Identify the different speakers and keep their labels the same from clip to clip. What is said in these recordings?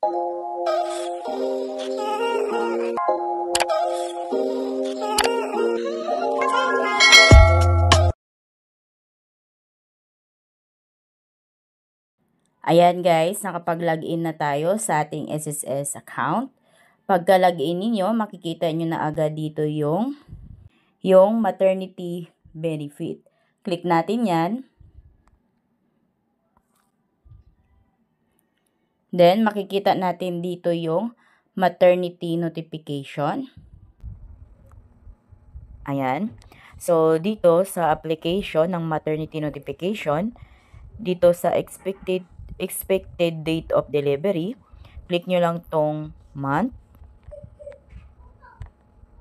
Speaker 1: Ayan guys, nakapag-login na tayo sa ating SSS account. Pagka-login ninyo, makikita nyo na agad dito yung maternity benefit. Click natin yan. Then, makikita natin dito yung maternity notification. Ayan. So, dito sa application ng maternity notification, dito sa expected date of delivery, click nyo lang tong month.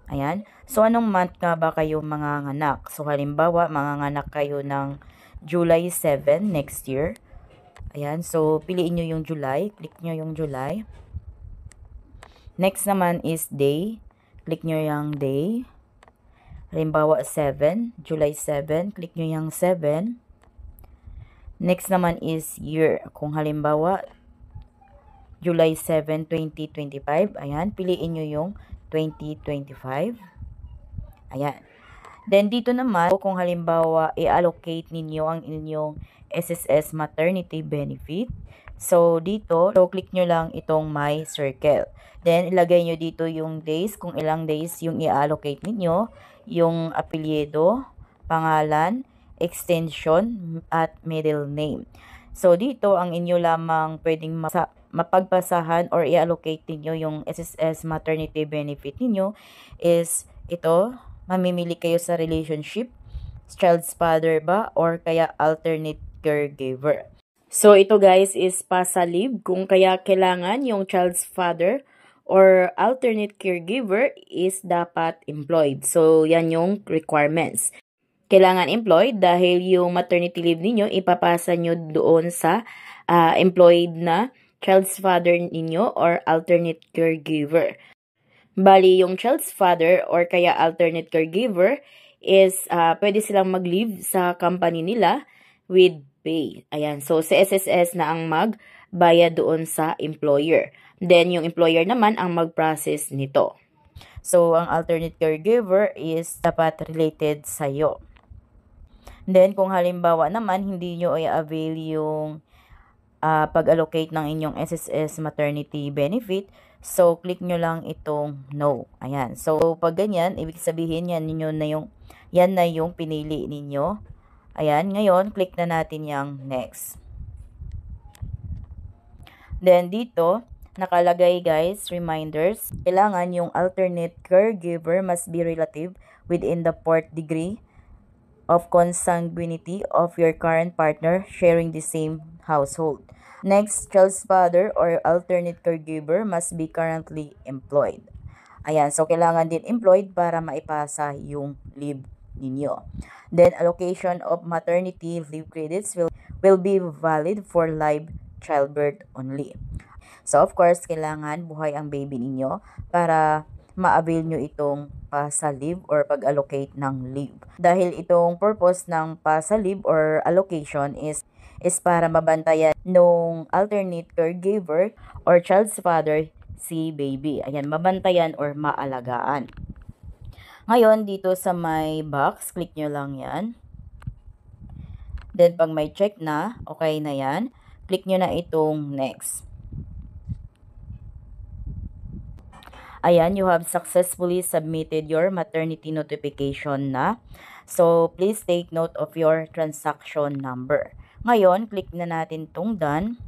Speaker 1: Ayan. So, anong month nga ba kayo manganganak? So, halimbawa, manganganak kayo ng July 7 next year. Ayan. So, piliin nyo yung July. Click nyo yung July. Next naman is day. Click nyo yung day. Halimbawa, 7. July 7. Click nyo yung 7. Next naman is year. Kung halimbawa, July 7, 2025. Ayan. Piliin nyo yung 2025. Ayan. Then, dito naman, kung halimbawa, i-allocate ninyo ang inyong SSS maternity benefit. So, dito, click nyo lang itong my circle. Then, ilagay nyo dito yung days, kung ilang days yung i-allocate ninyo, yung apelyido, pangalan, extension, at middle name. So, dito, ang inyo lamang pwedeng mapagpasahan or i-allocate ninyo yung SSS maternity benefit ninyo is ito, mamimili kayo sa relationship, child's father ba, or kaya alternate caregiver. So, ito guys is PASA leave, kung kaya kailangan yung child's father or alternate caregiver is dapat employed. So, yan yung requirements. Kailangan employed dahil yung maternity leave ninyo, ipapasa nyo doon sa employed na child's father ninyo or alternate caregiver. Bali, yung child's father or kaya alternate caregiver is pwede silang mag-leave sa company nila with pay. Ayan. So, sa SSS na ang magbayad doon sa employer. Then, yung employer naman ang mag-process nito. So, ang alternate caregiver is dapat related sa'yo. Then, kung halimbawa naman, hindi nyo i-avail yung pag-allocate ng inyong SSS maternity benefit, so, click nyo lang itong no. Ayan. So, pag ganyan, ibig sabihin yan na yung pinili ninyo. Ayan. Ngayon, click na natin yung next. Then, dito, nakalagay guys, reminders. Kailangan yung alternate caregiver must be relative within the 4th degree of consanguinity of your current partner sharing the same household. Next, child's father or alternate caregiver must be currently employed. Ayan, so kailangan din employed para maipasa yung leave ninyo. Then, allocation of maternity leave credits will be valid for live childbirth only. So, of course, kailangan buhay ang baby ninyo para ma-avail nyo itong PASA leave or pag-allocate ng leave. Dahil itong purpose ng PASA leave or allocation is para mabantayan nung alternate caregiver or child's father si baby. Ayan, mabantayan or maalagaan. Ngayon, dito sa may box, click nyo lang yan. Then, pag may check na, okay na yan, click nyo na itong next. Ayan, you have successfully submitted your maternity notification na. So, please take note of your transaction number. Ngayon, click na natin itong done.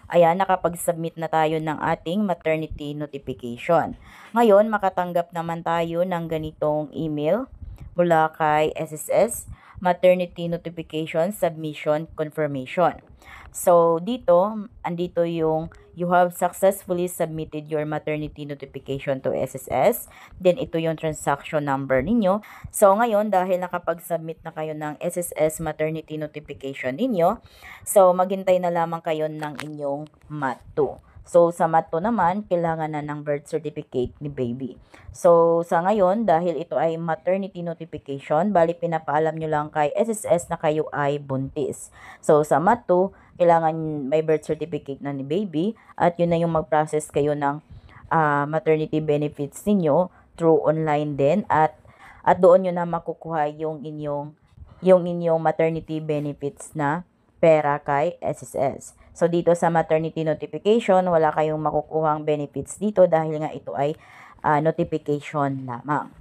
Speaker 1: Ayan, nakapag-submit na tayo ng ating maternity notification. Ngayon, makatanggap naman tayo ng ganitong email mula kay SSS, Maternity Notification Submission Confirmation. So, andito yung you have successfully submitted your maternity notification to SSS. Then, ito yung transaction number ninyo. So, ngayon, dahil nakapag-submit na kayo ng SSS maternity notification ninyo, so, maghintay na lamang kayo ng inyong MAT2. So, sa MAT2 naman, kailangan na ng birth certificate ni baby. So, sa ngayon, dahil ito ay maternity notification, bali pinapaalam nyo lang kay SSS na kayo ay buntis. So, sa MAT2, kailangan may birth certificate na ni baby at yun na yung mag-process kayo ng maternity benefits ninyo through online din at doon nyo na makukuha yung inyong maternity benefits na pera kay SSS. So, dito sa maternity notification, wala kayong makukuhang benefits dito dahil nga ito ay notification lamang.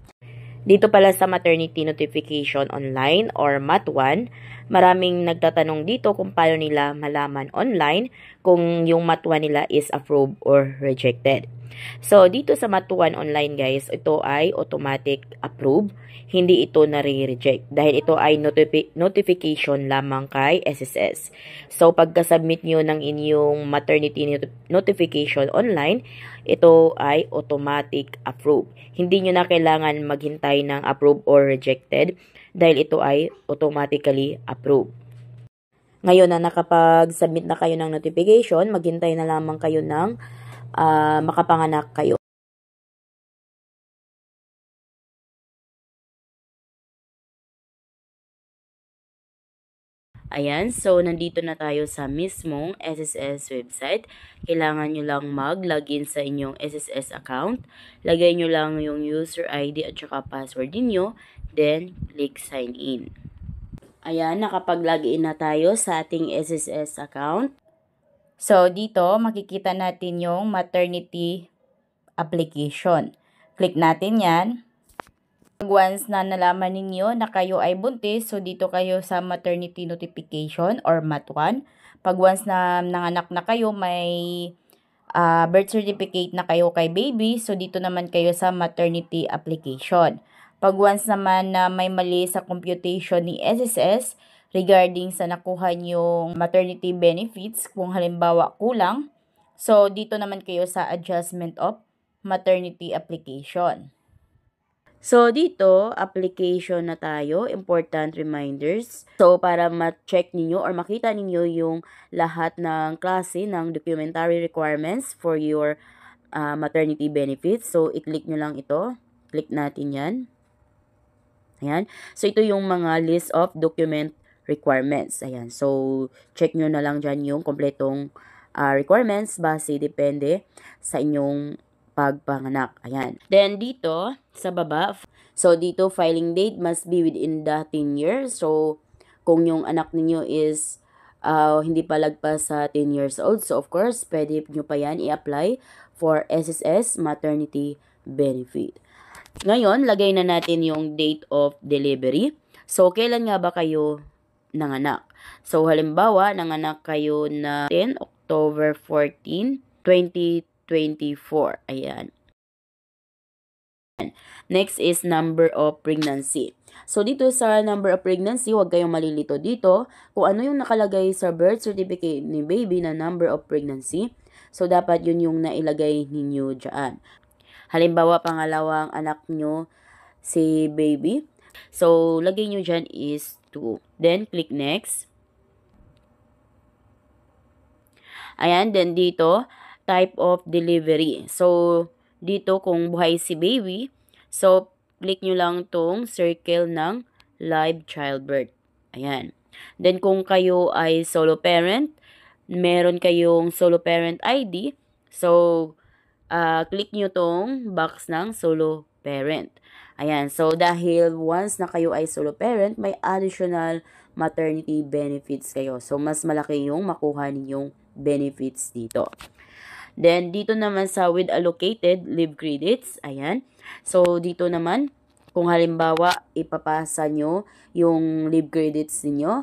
Speaker 1: Dito pala sa maternity notification online or MAT1, maraming nagtatanong dito kung paano nila malaman online kung yung MAT1 nila is approved or rejected. So, dito sa MAT1 online guys, ito ay automatic approve, hindi ito nare-reject dahil ito ay notification lamang kay SSS. So, pagka-submit nyo ng inyong maternity notification online, ito ay automatic approve. Hindi nyo na kailangan maghintay ng approve or rejected dahil ito ay automatically approve. Ngayon na nakapag-submit na kayo ng notification, maghintay na lamang kayo ng makapanganak kayo. Ayan, so nandito na tayo sa mismong SSS website. Kailangan nyo lang mag-login sa inyong SSS account. Lagay nyo lang yung user ID at saka password niyo, then click sign in. Ayan, nakapag-login na tayo sa ating SSS account. So, dito makikita natin yung maternity application. Click natin yan. Once na nalaman ninyo na kayo ay buntis, so dito kayo sa maternity notification or MAT1. Pag once na nanganak na kayo, may birth certificate na kayo kay baby, so dito naman kayo sa maternity application. Pag once naman na may mali sa computation ni SSS regarding sa nakuha nyong maternity benefits, kung halimbawa kulang, so dito naman kayo sa adjustment of maternity application. So, dito, application na tayo, important reminders. So, para ma-check ninyo or makita ninyo yung lahat ng klase ng documentary requirements for your maternity benefits. So, i-click nyo lang ito. Click natin yan. Ayan. So, ito yung mga list of document requirements. Ayan. So, check nyo na lang dyan yung kompletong requirements base depende sa inyong pagpanganak. Ayan. Then, dito, sa baba, so, dito, filing date must be within the 10 years. So, kung yung anak ninyo is hindi pa lagpas sa 10 years old, so, of course, pwede nyo pa yan i-apply for SSS maternity benefit. Ngayon, lagay na natin yung date of delivery. So, kailan nga ba kayo nanganak? So, halimbawa, nanganak kayo na 10 October 14, 2024. Ayan. Next is number of pregnancy. So, dito sa number of pregnancy, huwag kayong malilito dito. Kung ano yung nakalagay sa birth certificate ni baby na number of pregnancy, so dapat yun yung nailagay ninyo dyan. Halimbawa, pangalawang anak nyo si baby. So, lagay nyo dyan is 2. Then, click next. Ayan, then dito, type of delivery. So, dito kung buhay si baby, so, click nyo lang tong circle ng live childbirth. Ayan. Then, kung kayo ay solo parent, meron kayong solo parent ID, so, click nyo tong box ng solo parent. Ayan. So, dahil once na kayo ay solo parent, may additional maternity benefits kayo. So, mas malaki yung makuha ninyong benefits dito. Then, dito naman sa with allocated leave credits, ayan. So, dito naman, kung halimbawa, ipapasa nyo yung leave credits ninyo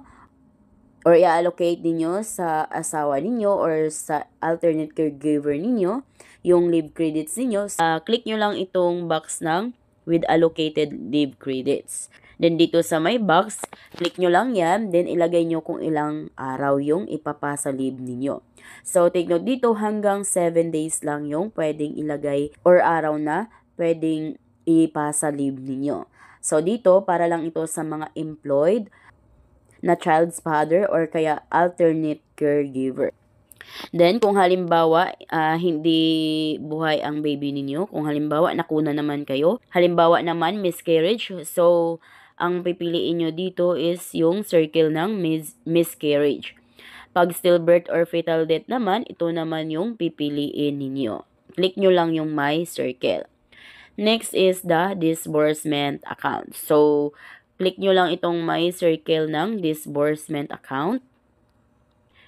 Speaker 1: or i-allocate ninyo sa asawa ninyo or sa alternate caregiver ninyo, yung leave credits ninyo, click nyo lang itong box ng with allocated leave credits. Then, dito sa may box, click nyo lang yan. Then, ilagay nyo kung ilang araw yung ipapasa leave ninyo. So, take note dito, hanggang 7 days lang yung pwedeng ilagay or araw na pwedeng ipasa leave ninyo. So, dito, para lang ito sa mga employed na child's father or kaya alternate caregiver. Then, kung halimbawa, hindi buhay ang baby ninyo, kung halimbawa, nakuna naman kayo, halimbawa naman, miscarriage, so, ang pipiliin nyo dito is yung circle ng miscarriage. Pag stillbirth or fetal death naman, ito naman yung pipiliin ninyo. Click nyo lang yung my circle. Next is the disbursement account. So, click nyo lang itong my circle ng disbursement account.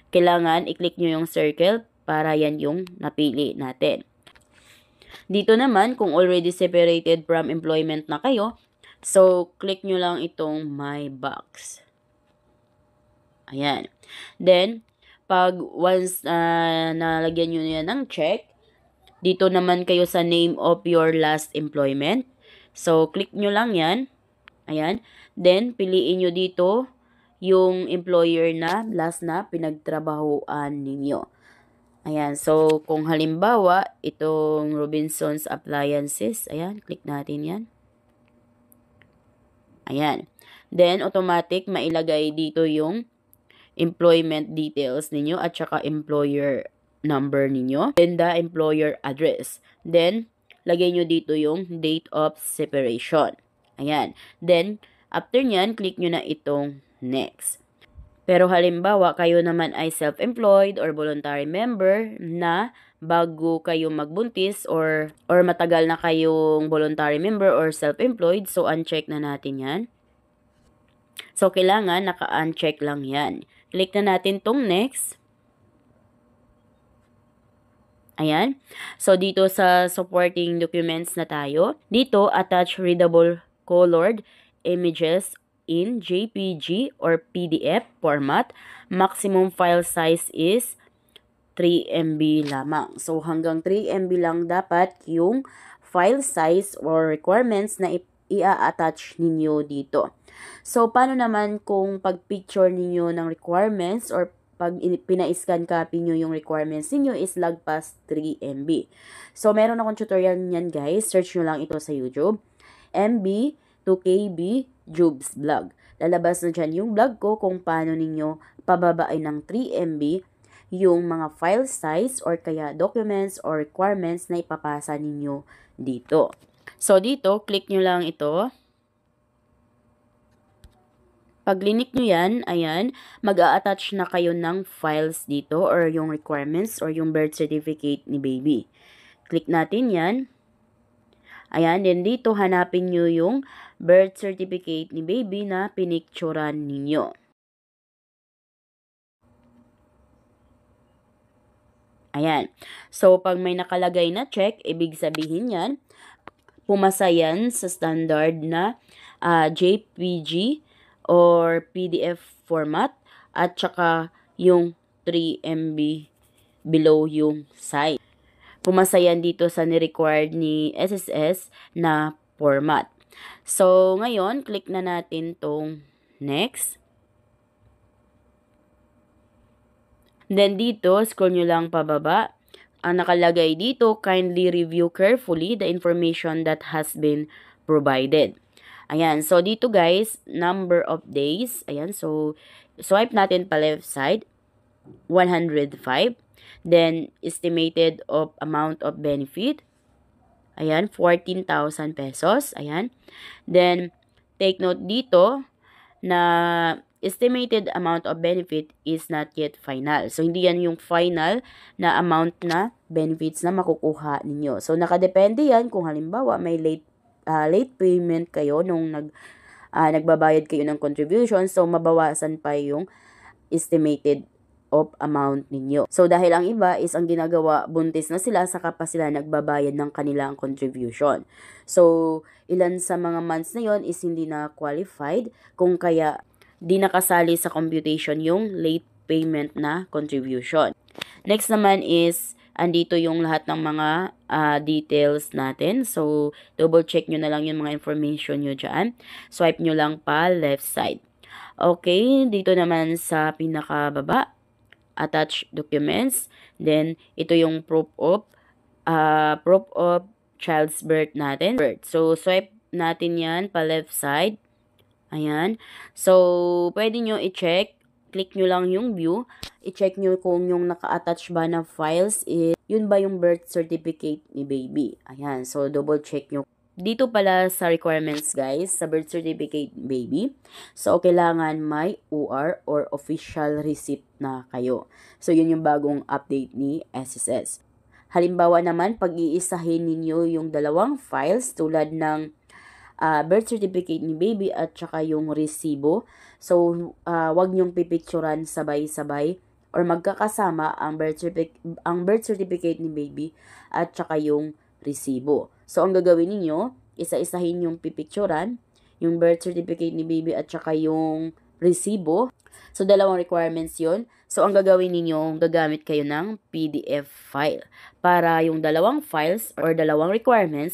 Speaker 1: Kailangan i-click nyo yung circle para yan yung napili natin. Dito naman, kung already separated from employment na kayo, so, click nyo lang itong my box. Ayan. Then, pag once nalagyan nyo yan ng check, dito naman kayo sa name of your last employment. So, click nyo lang yan. Ayan. Then, piliin nyo dito yung employer na last na pinagtrabahoan ninyo. Ayan. So, kung halimbawa, itong Robinson's Appliances, ayan, click natin yan. Ayan. Then, automatic, mailagay dito yung employment details ninyo at saka employer number ninyo. Then, the employer address. Then, lagay nyo dito yung date of separation. Ayan. Then, after nyan, click nyo na itong next. Pero halimbawa, kayo naman ay self-employed or voluntary member na bago kayo magbuntis or matagal na kayong voluntary member or self-employed, so uncheck na natin yan. So, kailangan naka-uncheck lang yan. Click na natin tong next. Ayan. So, dito sa supporting documents na tayo, dito attach readable colored images in JPG or PDF format. Maximum file size is 3 MB lamang. So, hanggang 3 MB lang dapat yung file size or requirements na i-attach ninyo dito. So, paano naman kung pag-picture ninyo ng requirements or pag pina-scan copy nyo yung requirements ninyo is lagpas 3 MB. So, meron akong tutorial niyan guys. Search nyo lang ito sa YouTube. MB to KB Jubes Vlog. Lalabas na dyan yung vlog ko kung paano ninyo pababain ng 3 MB yung mga file size or kaya documents or requirements na ipapasa ninyo dito. So, dito, click nyo lang ito. Pag linik nyo yan, ayan, mag-a-attach na kayo ng files dito or yung requirements or yung birth certificate ni baby. Click natin yan. Ayan, then dito hanapin nyo yung birth certificate ni baby na pinicturan ninyo. Ayan. So, pag may nakalagay na check, ibig sabihin yan, pumasa yan sa standard na JPG or PDF format at saka yung 3 MB below yung size. Pumasa yan dito sa ni-required ni SSS na format. So, ngayon, click na natin tong next. Then, dito, scroll nyo lang pababa. Ang nakalagay dito, kindly review carefully the information that has been provided. Ayan, so dito guys, number of days. Ayan, so swipe natin pa left side, 105. Then, estimated of amount of benefit. Ayan, 14,000 pesos. Ayan. Then, take note dito na estimated amount of benefit is not yet final. So, hindi yan yung final na amount na benefits na makukuha ninyo. So, nakadepende yan kung halimbawa may late payment kayo nung nagbabayad kayo ng contribution. So, mabawasan pa yung estimated of amount ninyo. So, dahil ang iba is ang ginagawa, buntis na sila, saka pa sila nagbabayad ng kanilang contribution. So, ilan sa mga months na yon is hindi na qualified, kung kaya di nakasali sa computation yung late payment na contribution. Next naman is, andito yung lahat ng mga details natin. So, double check nyo na lang yung mga information nyo dyan. Swipe nyo lang pa left side. Okay, dito naman sa pinakababa, attach documents. Then, ito yung proof of child's birth natin. So, swipe natin yan pa left side. Ayan. So, pwede nyo i-check. Click nyo lang yung view. I-check nyo kung yung naka-attach ba na files is, yun ba yung birth certificate ni baby. Ayan. So, double check nyo dito pala sa requirements guys, sa birth certificate baby, so kailangan may OR or official receipt na kayo. So yun yung bagong update ni SSS. Halimbawa naman, pag-iisahin ninyo yung dalawang files tulad ng birth certificate ni baby at saka yung resibo. So wag nyong pipicturan sabay-sabay or magkakasama ang birth certificate ni baby at saka yung resibo. So, ang gagawin ninyo, isa-isahin yung pipicturan, yung birth certificate ni baby at saka yung resibo. So, dalawang requirements yon. So, ang gagawin ninyo, gagamit kayo ng PDF file. Para yung dalawang files or dalawang requirements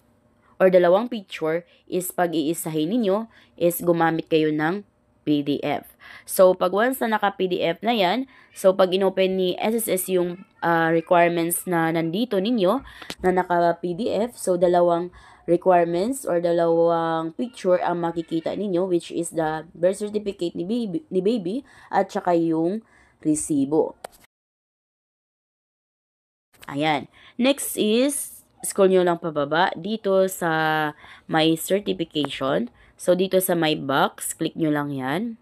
Speaker 1: or dalawang picture is pag-iisahin ninyo is gumamit kayo ng PDF. So, pag once na naka-PDF na yan, so pag inopen ni SSS yung requirements na nandito ninyo, na naka-PDF, so dalawang requirements or dalawang picture ang makikita ninyo, which is the birth certificate ni baby at saka yung resibo. Ayan. Next is, scroll nyo lang pababa, dito sa my certification. So, dito sa my box, click nyo lang yan.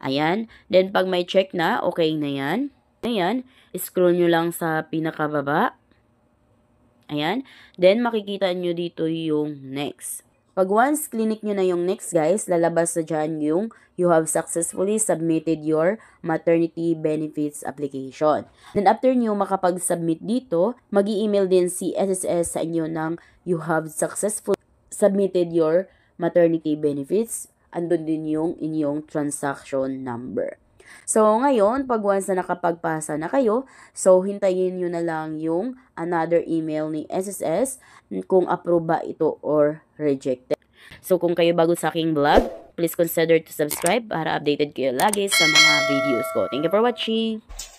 Speaker 1: Ayan. Then, pag may check na, okay na yan. Ayan. Scroll nyo lang sa pinakababa. Ayan. Then, makikita nyo dito yung next. Pag once clinic nyo na yung next guys, lalabas na dyan yung you have successfully submitted your maternity benefits application. Then after nyo makapag-submit dito, mag-i-email din si SSS sa inyo ng you have successfully submitted your maternity benefits. Andun din yung inyong transaction number. So, ngayon, pag once na nakapagpasa na kayo, so, hintayin nyo na lang yung another email ni SSS kung approve ba ito or rejected. So, kung kayo bago sa aking vlog, please consider to subscribe para updated kayo lagi sa mga videos ko. Thank you for watching!